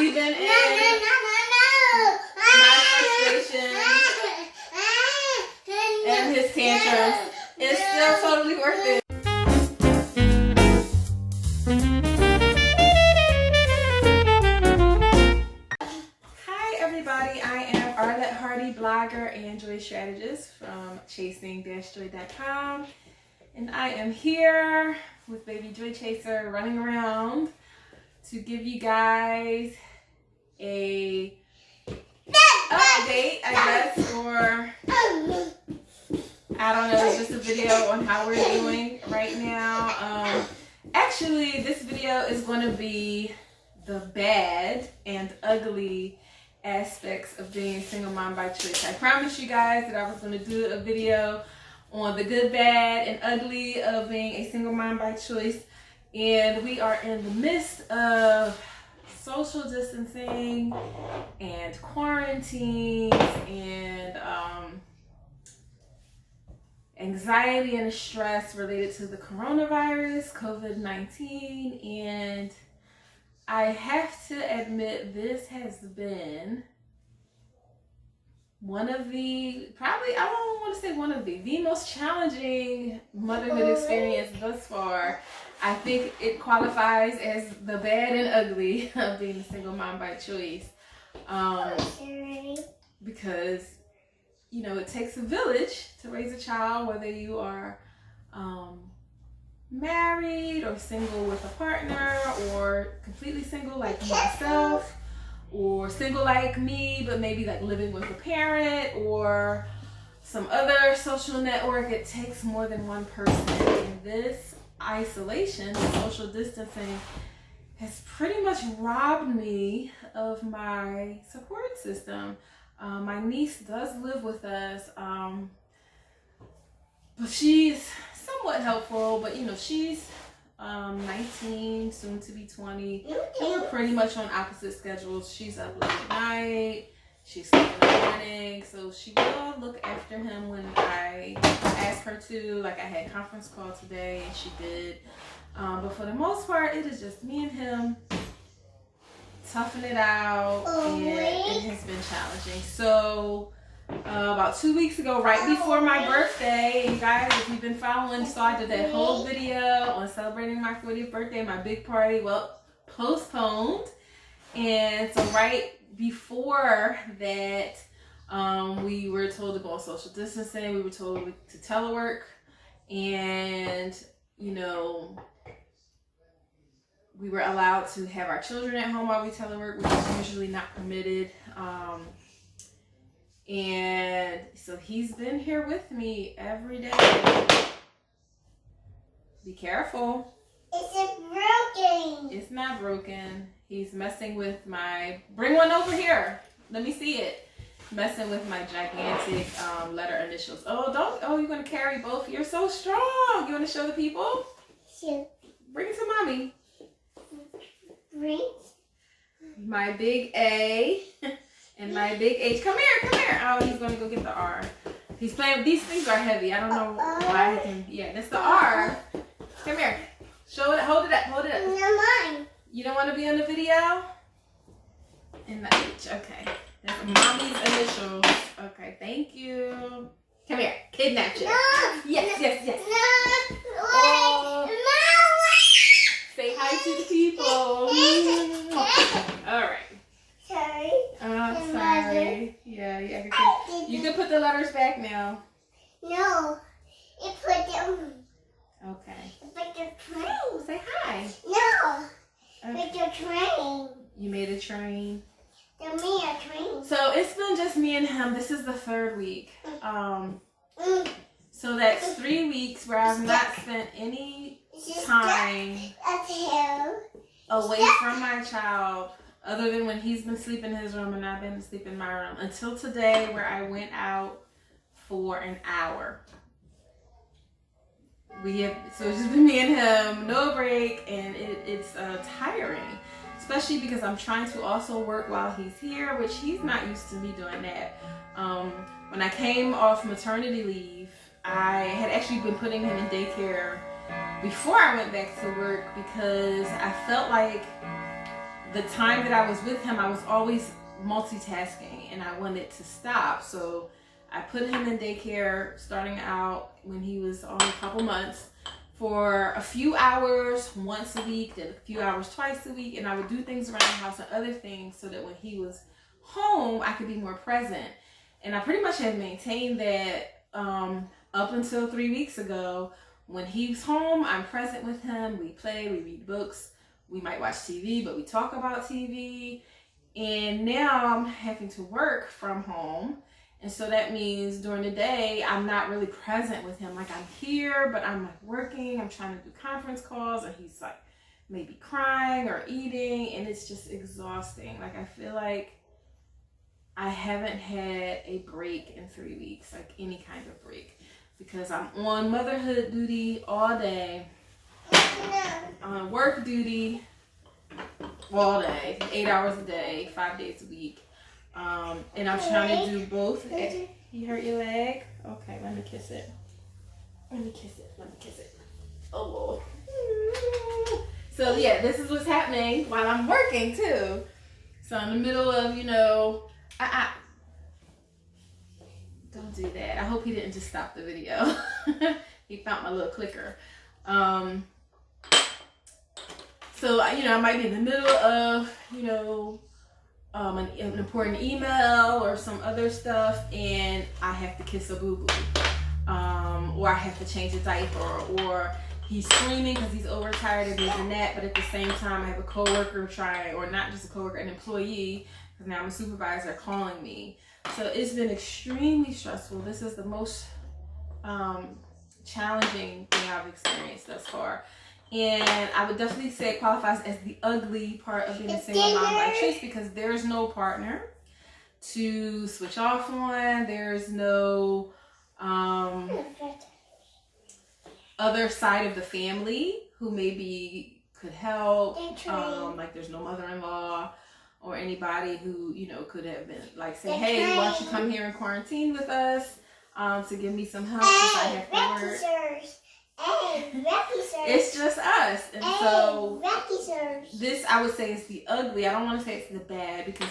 even in my frustration and his tantrums, it's still totally worth it. Hi everybody, I am Arlette Hardy, blogger and joy strategist from chasing-joy.com, and I am here with baby Joy Chaser running around to give you guys a update, I guess, or I don't know, just a video on how we're doing right now. Actually, this video is going to be the bad and ugly aspects of being a single mom by choice. I promised you guys that I was going to do a video on the good, bad, and ugly of being a single mom by choice, and we are in the midst of social distancing and quarantines and anxiety and stress related to the coronavirus, COVID-19, and I have to admit this has been one of the, probably, I don't want to say one of the most challenging motherhood experience thus far. I think it qualifies as the bad and ugly of being a single mom by choice. Because, you know, it takes a village to raise a child, whether you are married or single with a partner, or completely single like myself, or single like me but maybe like living with a parent or some other social network. It takes more than one person, and this isolation, social distancing, has pretty much robbed me of my support system. My niece does live with us, but she's somewhat helpful, but you know, she's 19, soon to be 20, and we're pretty much on opposite schedules. She's up late at night, she's sleeping in the morning, so she will look after him when I ask her to. Like, I had a conference call today and she did, but for the most part it is just me and him toughing it out, and it has been challenging. So about 2 weeks ago, right before my birthday, and you guys, if you've been following, so I did that whole video on celebrating my 40th birthday, my big party, well, postponed. And so right before that, we were told to go on social distancing, we were told to telework, and you know, we were allowed to have our children at home while we telework, which is usually not permitted. And so he's been here with me every day. Be careful. Is it broken? It's not broken. He's messing with my, bring one over here. Let me see it. Messing with my gigantic letter initials. Oh, you're going to carry both. You're so strong. You want to show the people? Sure. Bring it to mommy. Bring. My big A and my big H. Come here, come here. Oh, he's going to go get the R. He's playing, these things are heavy. I don't know why he can, yeah, that's the R. Come here. Show it, hold it up, hold it up. No, mine. You don't want to be on the video? And the H, okay. That's mommy's initials. Okay, thank you. Come here, kidnap you. No. Yes, yes, yes. No. Oh. No. Say hi to the people. All right. Sorry. Oh, sorry. Yeah, you can put the letters back now. No. You put them. Okay. Put the train. Say hi. No. Okay. Put the train. You made a train. The me a train. So it's been just me and him. This is the third week. So that's 3 weeks where I've not spent any time away from my child, other than when he's been sleeping in his room and I've been sleeping in my room, until today, where I went out for an hour. So it's just been me and him, no break, and it's tiring, especially because I'm trying to also work while he's here, which he's not used to me doing that. When I came off maternity leave, I had actually been putting him in daycare before I went back to work, because I felt like the time that I was with him, I was always multitasking and I wanted to stop. So I put him in daycare starting out when he was only a couple months for a few hours once a week, then a few hours twice a week, and I would do things around the house and other things so that when he was home, I could be more present. And I pretty much have maintained that up until 3 weeks ago. When he's home, I'm present with him. We play, we read books, we might watch TV, but we talk about TV. And now I'm having to work from home. And so that means during the day, I'm not really present with him. Like I'm here, but I'm like working. I'm trying to do conference calls and he's like maybe crying or eating. And it's just exhausting. Like I feel like I haven't had a break in 3 weeks, like any kind of break. Because I'm on motherhood duty all day, on work duty all day, 8 hours a day, 5 days a week. And I'm trying to do both. You hurt your leg? Okay, let me kiss it. Let me kiss it. Let me kiss it. Oh. So yeah, this is what's happening while I'm working too. So in the middle of, don't do that. I hope he didn't just stop the video. He found my little clicker. So, I might be in the middle of, an important email or some other stuff, and I have to kiss a boo-boo. Or I have to change a diaper, or he's screaming because he's overtired and needs a nap, but at the same time, I have a coworker or not just a coworker, an employee, because now I'm a supervisor, calling me. So it's been extremely stressful. This is the most challenging thing I've experienced thus far. And I would definitely say it qualifies as the ugly part of being a single mom by choice, because there's no partner to switch off on. There's no other side of the family who maybe could help. Like there's no mother-in-law or anybody who, could have been like saying, hey, why don't you come here and quarantine with us to give me some help because I have to work. It's just us. And so this, I would say, is the ugly. I don't want to say it's the bad, because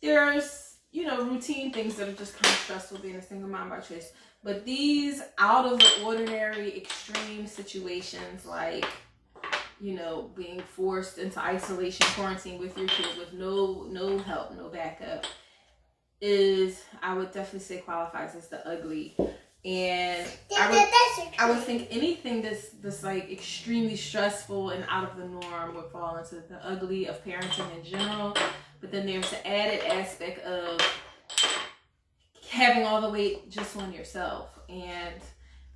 there's, routine things that are just kind of stressful being a single mom by choice. But these out of the ordinary extreme situations, like, being forced into isolation, quarantine with your kids with no help, no backup, I would definitely say qualifies as the ugly. And I would think anything that's like extremely stressful and out of the norm would fall into the ugly of parenting in general. But then there's the added aspect of having all the weight just on yourself and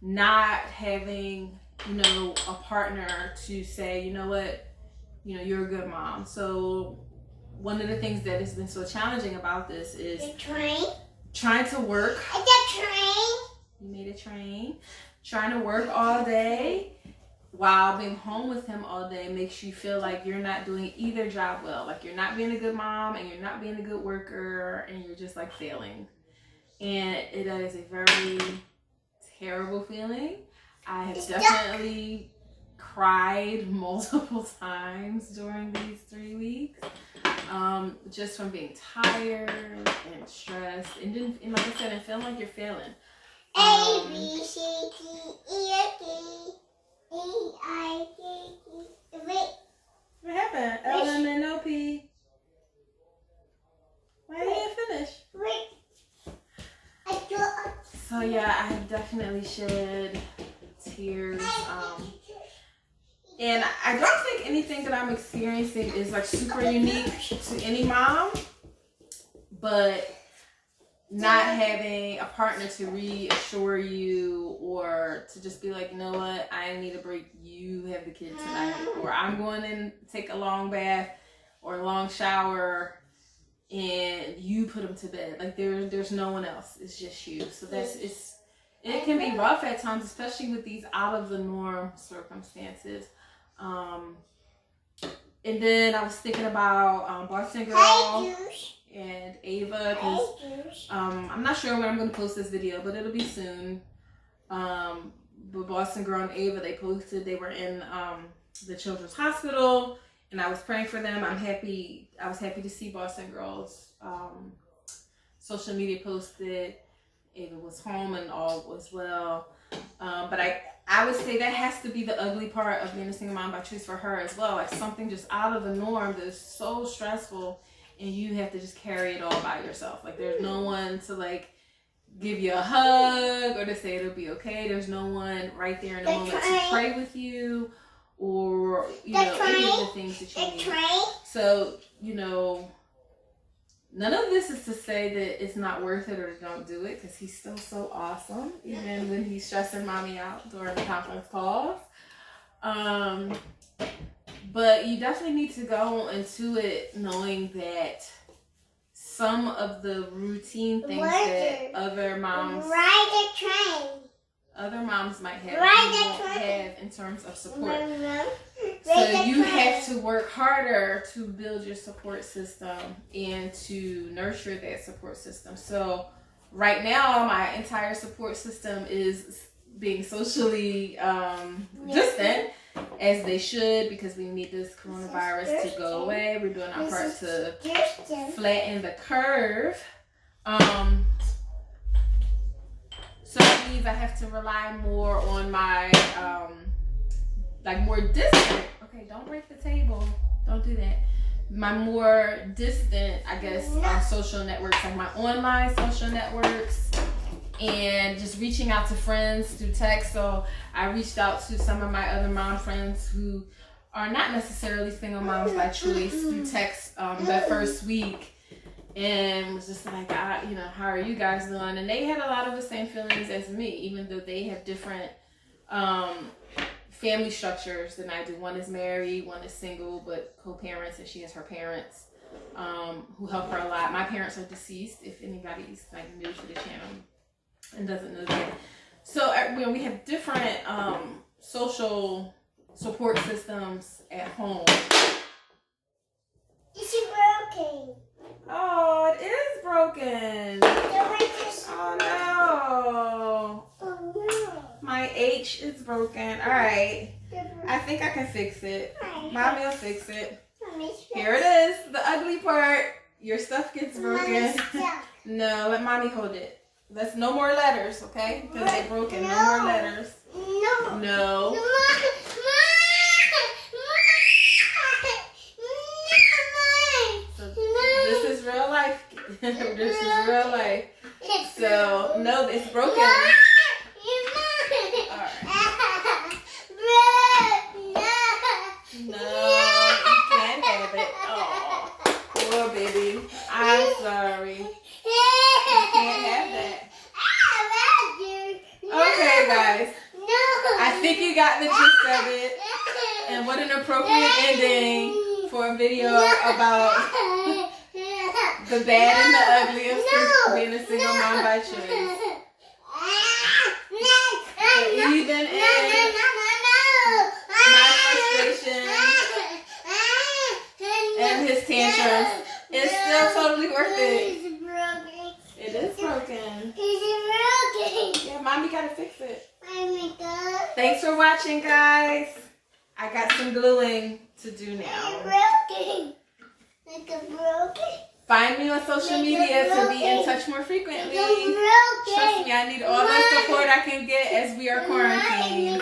not having, a partner to say, you know what, you're a good mom. So one of the things that has been so challenging about this is trying to work. You made a train. Trying to work all day while being home with him all day makes you feel like you're not doing either job well. Like you're not being a good mom and you're not being a good worker and you're just like failing. And it is a very terrible feeling. I have definitely cried multiple times during these 3 weeks. Just from being tired and stressed. And like I said, and feeling like you're failing. A, B, C, D, E, F, G, E, I, J, K, wait. What happened? L, M, N, O, P. Why didn't you finish? Wait. So yeah, I have definitely shed tears. And I don't think anything that I'm experiencing is like super unique to any mom, but not having a partner to reassure you or to just be like, you know what, I need a break, you have the kid tonight, or I'm going in, take a long bath or a long shower and you put them to bed. Like there's no one else, it's just you. So it can be rough at times, especially with these out of the norm circumstances. And then I was thinking about Boston Girl and Ava, because I'm not sure when I'm going to post this video, but it'll be soon. But Boston Girl and Ava, they posted they were in the children's hospital and I was praying for them. I was happy to see Boston Girls social media posted Ava was home and all was well. But I would say that has to be the ugly part of being a single mom by choice for her as well. Like something just out of the norm that is so stressful, and you have to just carry it all by yourself. Like there's no one to like give you a hug or to say it'll be okay. There's no one right there in the moment to pray with you or any of the things that you need. So none of this is to say that it's not worth it or don't do it, because he's still so awesome, even when he's stressing mommy out during the conference calls. But you definitely need to go into it knowing that some of the routine things that other moms might have, you won't have in terms of support. So you have to work harder to build your support system and to nurture that support system. So right now, my entire support system is being socially distant, as they should, because we need this coronavirus to go away. We're doing our part to flatten the curve. So that means I have to rely more on my more distant. Okay, don't break the table. Don't do that. My more distant, I guess, social networks, like my online social networks, and just reaching out to friends through text. So I reached out to some of my other mom friends who are not necessarily single moms by choice through text that first week, and was just like, how are you guys doing? And they had a lot of the same feelings as me, even though they have different family structures than I do. One is married, one is single, but co-parents, and she has her parents who help her a lot. My parents are deceased, if anybody's like new to the channel and doesn't know that. So we have different social support systems at home. Is it broken? Oh, it is broken. Oh no. Oh no. My H is broken. All right. I think I can fix it. Mommy will fix it. Here it is. The ugly part. Your stuff gets broken. No, let mommy hold it. That's no more letters, okay? Because they're broken. No more letters. No. So this is real life. This is real life. So, no, it's broken. No, you can't have it. Oh, poor baby. I'm sorry. You can't have that. Okay, guys. I think you got the gist of it. And what an appropriate ending for a video about the bad and the ugly of being a single mom by choice. But even in my frustration and his tantrums, it's still totally worth it. It is broken. Yeah, mommy gotta fix it. Thanks for watching, guys. I got some gluing to do now. Find me on social media to be in touch more frequently. Trust me, I need all the support I can get as we are quarantined.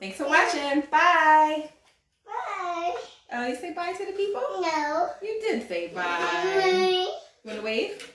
Thanks for watching. Bye. Bye. Oh, you say bye to the people? No. You did say bye. You want to wave?